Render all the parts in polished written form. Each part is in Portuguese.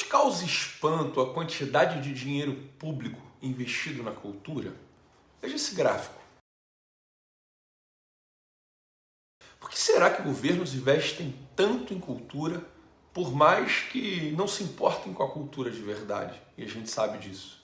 causa espanto a quantidade de dinheiro público investido na cultura? Veja esse gráfico. Por que será que governos investem tanto em cultura, por mais que não se importem com a cultura de verdade? E a gente sabe disso.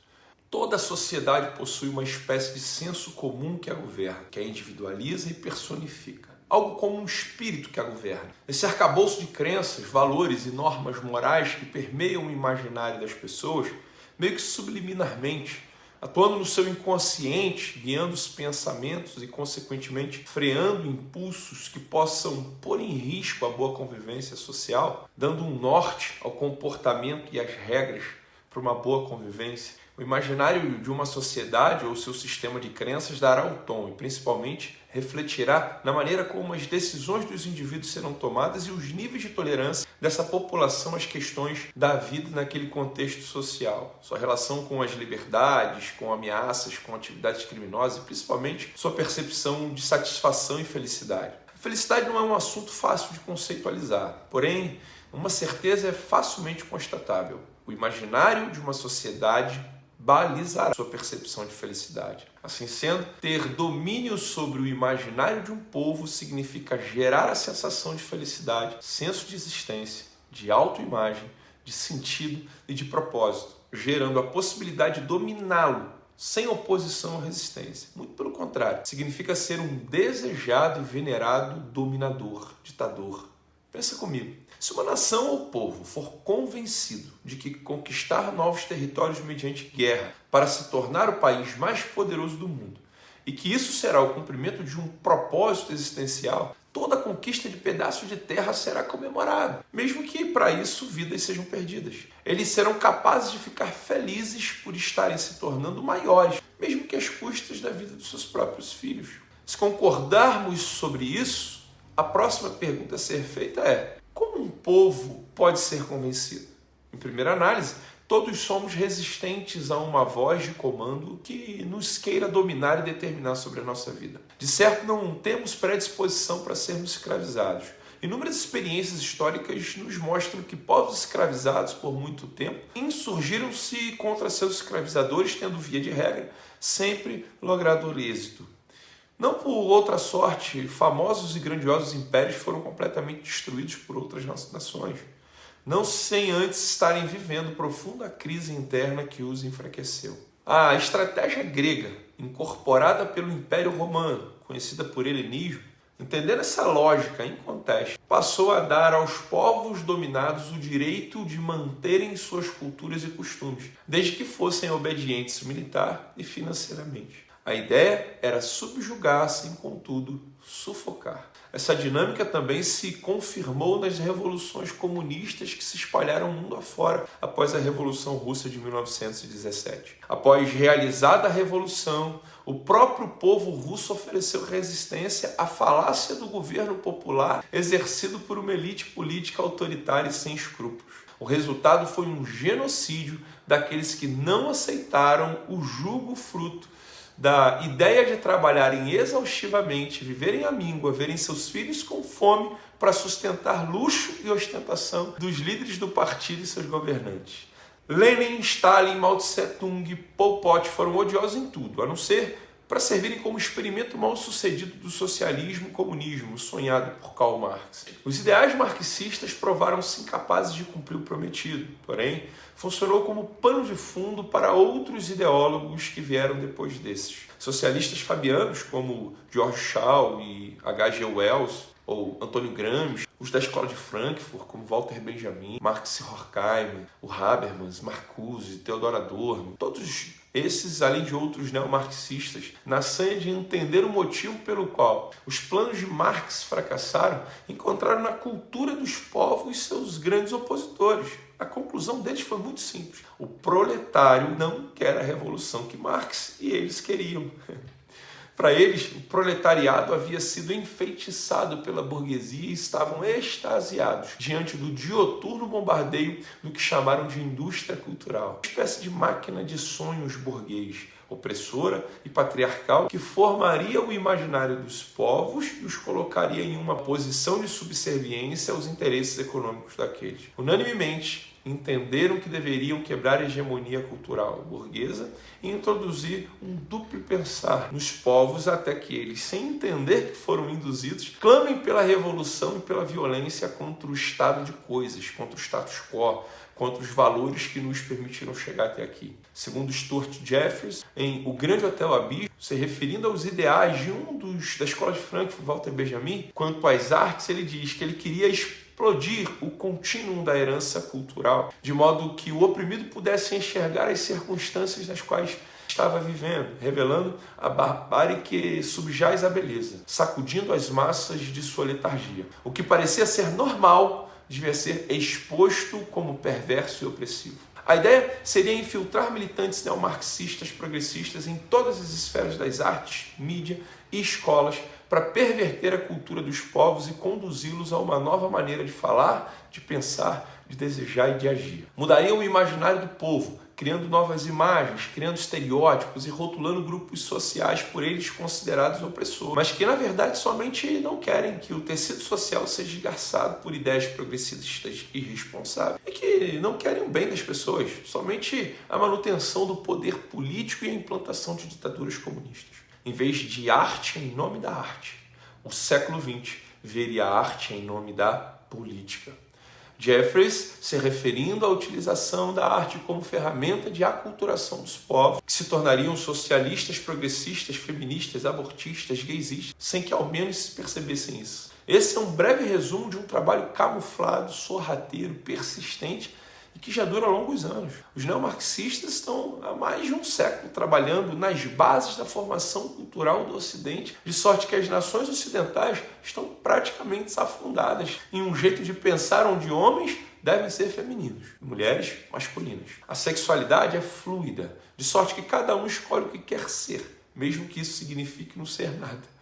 Toda a sociedade possui uma espécie de senso comum que a governa, que a individualiza e personifica. Algo como um espírito que a governa. Esse arcabouço de crenças, valores e normas morais que permeiam o imaginário das pessoas, meio que subliminarmente, atuando no seu inconsciente, guiando os pensamentos e, consequentemente, freando impulsos que possam pôr em risco a boa convivência social, dando um norte ao comportamento e às regras para uma boa convivência. O imaginário de uma sociedade ou seu sistema de crenças dará o tom e, principalmente, refletirá na maneira como as decisões dos indivíduos serão tomadas e os níveis de tolerância dessa população às questões da vida naquele contexto social. Sua relação com as liberdades, com ameaças, com atividades criminosas e, principalmente, sua percepção de satisfação e felicidade. A felicidade não é um assunto fácil de conceitualizar, porém, uma certeza é facilmente constatável. O imaginário de uma sociedade balizará sua percepção de felicidade. Assim sendo, ter domínio sobre o imaginário de um povo significa gerar a sensação de felicidade, senso de existência, de autoimagem, de sentido e de propósito, gerando a possibilidade de dominá-lo sem oposição ou resistência. Muito pelo contrário, significa ser um desejado e venerado dominador, ditador. Pensa comigo, se uma nação ou povo for convencido de que conquistar novos territórios mediante guerra para se tornar o país mais poderoso do mundo e que isso será o cumprimento de um propósito existencial, toda conquista de pedaço de terra será comemorada, mesmo que para isso vidas sejam perdidas. Eles serão capazes de ficar felizes por estarem se tornando maiores, mesmo que às custas da vida dos seus próprios filhos. Se concordarmos sobre isso, a próxima pergunta a ser feita é: como um povo pode ser convencido? Em primeira análise, todos somos resistentes a uma voz de comando que nos queira dominar e determinar sobre a nossa vida. De certo, não temos predisposição para sermos escravizados. Inúmeras experiências históricas nos mostram que povos escravizados por muito tempo insurgiram-se contra seus escravizadores, tendo, via de regra, sempre logrado êxito. Não por outra sorte, famosos e grandiosos impérios foram completamente destruídos por outras nações, não sem antes estarem vivendo profunda crise interna que os enfraqueceu. A estratégia grega, incorporada pelo Império Romano, conhecida por helenismo, entendendo essa lógica em contexto, passou a dar aos povos dominados o direito de manterem suas culturas e costumes, desde que fossem obedientes militar e financeiramente. A ideia era subjugar sem, contudo, sufocar. Essa dinâmica também se confirmou nas revoluções comunistas que se espalharam mundo afora após a Revolução Russa de 1917. Após realizada a revolução, o próprio povo russo ofereceu resistência à falácia do governo popular exercido por uma elite política autoritária e sem escrúpulos. O resultado foi um genocídio daqueles que não aceitaram o jugo fruto da ideia de trabalharem exaustivamente, viverem à míngua, verem seus filhos com fome para sustentar luxo e ostentação dos líderes do partido e seus governantes. Lenin, Stalin, Mao Tse-tung e Pol Pot foram odiosos em tudo, a não ser para servirem como experimento mal sucedido do socialismo e comunismo, sonhado por Karl Marx. Os ideais marxistas provaram-se incapazes de cumprir o prometido, porém, funcionou como pano de fundo para outros ideólogos que vieram depois desses. Socialistas fabianos como George Shaw e H.G. Wells, ou Antônio Gramsci, os da escola de Frankfurt, como Walter Benjamin, Marx Horkheimer, o Habermas, Marcuse, Theodor Adorno, todos esses, além de outros neomarxistas, na sanha de entender o motivo pelo qual os planos de Marx fracassaram, encontraram na cultura dos povos seus grandes opositores. A conclusão deles foi muito simples. O proletário não quer a revolução que Marx e eles queriam. Para eles, o proletariado havia sido enfeitiçado pela burguesia e estavam extasiados diante do dioturno bombardeio do que chamaram de indústria cultural. Uma espécie de máquina de sonhos burguês, opressora e patriarcal, que formaria o imaginário dos povos e os colocaria em uma posição de subserviência aos interesses econômicos daqueles. Unanimemente, entenderam que deveriam quebrar a hegemonia cultural burguesa e introduzir um duplo pensar nos povos até que eles, sem entender que foram induzidos, clamem pela revolução e pela violência contra o estado de coisas, contra o status quo, contra os valores que nos permitiram chegar até aqui. Segundo Stuart Jeffers, em O Grande Hotel Abismo, se referindo aos ideais de da escola de Frankfurt, Walter Benjamin, quanto às artes, ele diz que ele queria explodir o contínuo da herança cultural, de modo que o oprimido pudesse enxergar as circunstâncias nas quais estava vivendo, revelando a barbárie que subjaz a beleza, sacudindo as massas de sua letargia. O que parecia ser normal devia ser exposto como perverso e opressivo. A ideia seria infiltrar militantes neomarxistas progressistas em todas as esferas das artes, mídia e escolas para perverter a cultura dos povos e conduzi-los a uma nova maneira de falar, de pensar, de desejar e de agir. Mudaria o imaginário do povo, criando novas imagens, criando estereótipos e rotulando grupos sociais por eles considerados opressores, mas que na verdade somente não querem que o tecido social seja esgarçado por ideias progressistas irresponsáveis e que não querem o bem das pessoas, somente a manutenção do poder político e a implantação de ditaduras comunistas. Em vez de arte em nome da arte, o século XX veria a arte em nome da política. Jeffers, se referindo à utilização da arte como ferramenta de aculturação dos povos, que se tornariam socialistas, progressistas, feministas, abortistas, gaysistas, sem que ao menos se percebessem isso. Esse é um breve resumo de um trabalho camuflado, sorrateiro, persistente e que já dura longos anos. Os neomarxistas estão há mais de um século trabalhando nas bases da formação cultural do Ocidente, de sorte que as nações ocidentais estão praticamente afundadas em um jeito de pensar onde homens devem ser femininos e mulheres masculinas. A sexualidade é fluida, de sorte que cada um escolhe o que quer ser, mesmo que isso signifique não ser nada.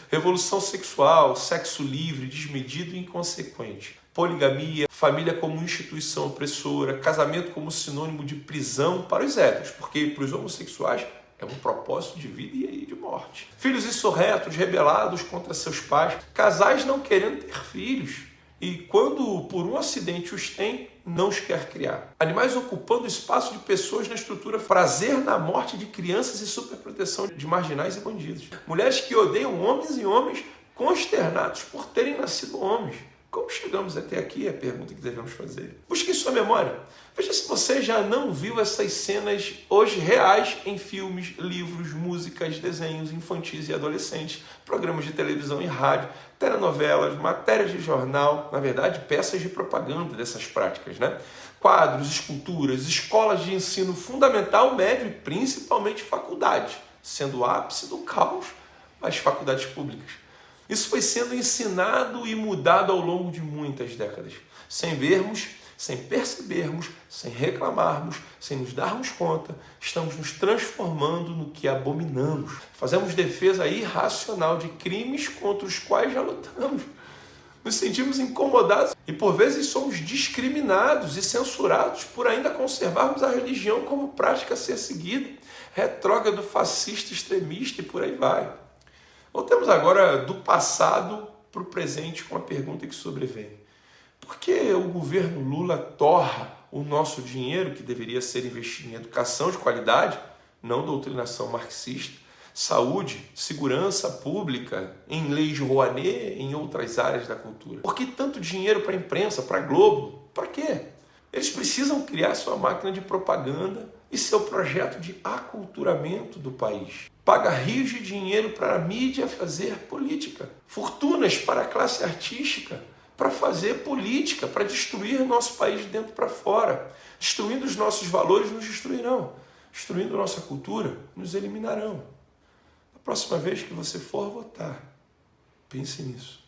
Revolução sexual, sexo livre, desmedido e inconsequente. Poligamia, família como instituição opressora, casamento como sinônimo de prisão para os héteros, porque para os homossexuais é um propósito de vida e de morte. Filhos insurretos, rebelados contra seus pais, casais não querendo ter filhos e quando por um acidente os têm, não os quer criar. Animais ocupando o espaço de pessoas na estrutura, prazer na morte de crianças e superproteção de marginais e bandidos. Mulheres que odeiam homens e homens consternados por terem nascido homens. Como chegamos até aqui é a pergunta que devemos fazer. Busque em sua memória. Veja se você já não viu essas cenas hoje reais em filmes, livros, músicas, desenhos infantis e adolescentes, programas de televisão e rádio, telenovelas, matérias de jornal, na verdade, peças de propaganda dessas práticas, né? Quadros, esculturas, escolas de ensino fundamental, médio e principalmente faculdades, sendo o ápice do caos as faculdades públicas. Isso foi sendo ensinado e mudado ao longo de muitas décadas, sem vermos, sem percebermos, sem reclamarmos, sem nos darmos conta, estamos nos transformando no que abominamos. Fazemos defesa irracional de crimes contra os quais já lutamos. Nos sentimos incomodados e por vezes somos discriminados e censurados por ainda conservarmos a religião como prática a ser seguida, retrógrado, fascista, extremista e por aí vai. Voltemos agora do passado para o presente com a pergunta que sobrevém. Por que o governo Lula torra o nosso dinheiro, que deveria ser investido em educação de qualidade, não doutrinação marxista, saúde, segurança pública, em leis Rouanet, em outras áreas da cultura? Por que tanto dinheiro para a imprensa, para a Globo? Para quê? Eles precisam criar sua máquina de propaganda e seu projeto de aculturamento do país. Paga rios de dinheiro para a mídia fazer política. Fortunas para a classe artística para fazer política, para destruir nosso país de dentro para fora. Destruindo os nossos valores, nos destruirão. Destruindo nossa cultura, nos eliminarão. A próxima vez que você for votar, pense nisso.